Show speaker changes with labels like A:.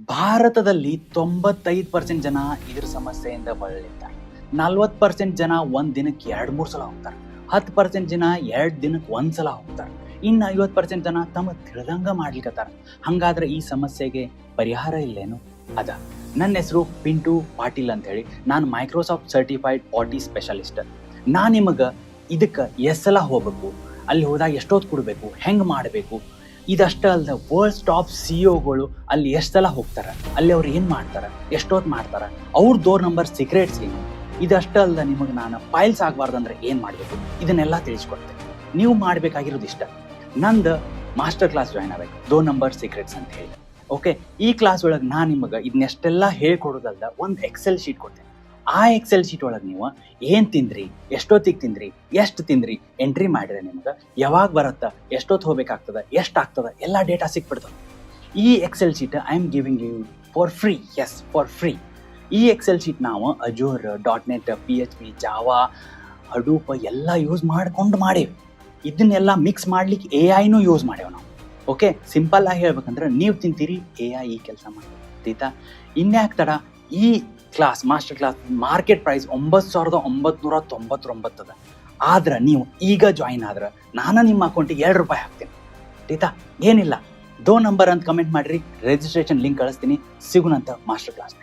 A: ಭಾರತದಲ್ಲಿ 95% ಜನ ಇದ್ರ ಸಮಸ್ಯೆಯಿಂದ ಬಳಲಿದ್ದಾರೆ. 40% ಜನ ಒಂದ್ ದಿನಕ್ಕೆ 2-3 ಸಲ ಹೋಗ್ತಾರೆ. 10% ಜನ 2 ದಿನಕ್ಕೆ 1 ಸಲ ಹೋಗ್ತಾರೆ. ಇನ್ನು 50% ಜನ ತಮ್ಮ ತಿಳಿದಂಗ ಮಾಡ್ಲಿಕ್ಕತ್ತಾರ. ಹಂಗಾದ್ರೆ ಈ ಸಮಸ್ಯೆಗೆ ಪರಿಹಾರ ಇಲ್ಲೇನು? ಅದ. ನನ್ನ ಹೆಸರು ಪಿಂಟು ಪಾಟೀಲ್ ಅಂತ ಹೇಳಿ. ನಾನು ಮೈಕ್ರೋಸಾಫ್ಟ್ ಸರ್ಟಿಫೈಡ್ ಪಾಟಿ ಸ್ಪೆಷಲಿಸ್ಟ್. ನಾನು ನಿಮಗೆ ಇದಕ್ಕೆ ಎಷ್ಟು ಸಲ ಹೋಗ್ಬೇಕು, ಅಲ್ಲಿ ಹೋದಾಗ ಎಷ್ಟೊತ್ತು ಕೊಡಬೇಕು, ಹೆಂಗೆ ಮಾಡಬೇಕು, ಇದಷ್ಟ ಅಲ್ಲದೆ ವರ್ಲ್ಡ್ ಟಾಪ್ ಸಿಇಒಗಳು ಅಲ್ಲಿ ಎಷ್ಟು ಸಲ ಹೋಗ್ತಾರೆ, ಅಲ್ಲಿ ಅವ್ರು ಏನು ಮಾಡ್ತಾರೆ, ಎಷ್ಟೊತ್ತು ಮಾಡ್ತಾರೆ, ಅವ್ರ ಡೋರ್ ನಂಬರ್ ಸೀಕ್ರೆಟ್ಸ್ ಏನು, ಇದಷ್ಟ ಅಲ್ಲದೆ ನಿಮಗೆ ನಾನು ಫೈಲ್ಸ್ ಆಗಬಾರ್ದಂದ್ರೆ ಏನು ಮಾಡಬೇಕು, ಇದನ್ನೆಲ್ಲ ತಿಳಿಸ್ಕೊಡ್ತೇನೆ. ನೀವು ಮಾಡಬೇಕಾಗಿರೋದು ಇಷ್ಟ, ನಂದು ಮಾಸ್ಟರ್ ಕ್ಲಾಸ್ ಜಾಯ್ನ್ ಆಗಬೇಕು, ಡೋರ್ ನಂಬರ್ ಸೀಕ್ರೆಟ್ಸ್ ಅಂತ ಹೇಳಿ. ಓಕೆ, ಈ ಕ್ಲಾಸ್ ಒಳಗೆ ನಾನು ನಿಮಗೆ ಇದನ್ನೆಷ್ಟೆಲ್ಲ ಹೇಳ್ಕೊಡೋದಲ್ದ ಒಂದು ಎಕ್ಸೆಲ್ ಶೀಟ್ ಕೊಡ್ತೇನೆ. ಆ ಎಕ್ಸೆಲ್ ಶೀಟ್ ಒಳಗೆ ನೀವು ಏನು ತಿಂದ್ರಿ, ಎಷ್ಟೊತ್ತಿಗೆ ತಿಂದ್ರಿ, ಎಷ್ಟು ತಿಂದ್ರಿ ಎಂಟ್ರಿ ಮಾಡಿದ್ರೆ ನಿಮ್ಗೆ ಯಾವಾಗ ಬರುತ್ತಾ, ಎಷ್ಟೊತ್ತು ಹೋಗ್ಬೇಕಾಗ್ತದೆ, ಎಷ್ಟು ಆಗ್ತದೆ, ಎಲ್ಲ ಡೇಟಾ ಸಿಕ್ಬಿಡ್ತದೆ. ಈ Excel sheet I am giving you for free. Yes, for free. ಈ ಎಕ್ಸೆಲ್ ಶೀಟ್ ನಾವು Azure, .NET, PHP, Java, Hadoop ಎಲ್ಲ ಯೂಸ್ ಮಾಡ್ಕೊಂಡು ಮಾಡೇವಿ. ಇದನ್ನೆಲ್ಲ ಮಿಕ್ಸ್ ಮಾಡ್ಲಿಕ್ಕೆ AI ಯೂಸ್ ಮಾಡೇವೆ ನಾವು. ಓಕೆ, ಸಿಂಪಲ್ ಆಗಿ ಹೇಳ್ಬೇಕಂದ್ರೆ ನೀವು ತಿಂತೀರಿ, AI ಈ ಕೆಲಸ ಮಾಡ್ತೀತಾ. ಇನ್ಯಾಕೆ ತಡ, ಈ class master class market price 9,999 ಅದ. ಆದ್ರೆ ನೀವು ಈಗ ಜಾಯಿನ್ ಆದ್ರೆ ನಾನು ನಿಮ್ಮ ಅಕೌಂಟಿಗೆ ₹2 ಹಾಕ್ತೀನಿ. ಆಯ್ತಾ? ಏನಿಲ್ಲ, ಡೋ ನಂಬರ್ ಅಂತ ಕಮೆಂಟ್ ಮಾಡಿರಿ, ರಿಜಿಸ್ಟ್ರೇಷನ್ ಲಿಂಕ್ ಕಳಿಸ್ತೀನಿ. ಸಿಗುನಂತ ಮಾಸ್ಟರ್ ಕ್ಲಾಸ್.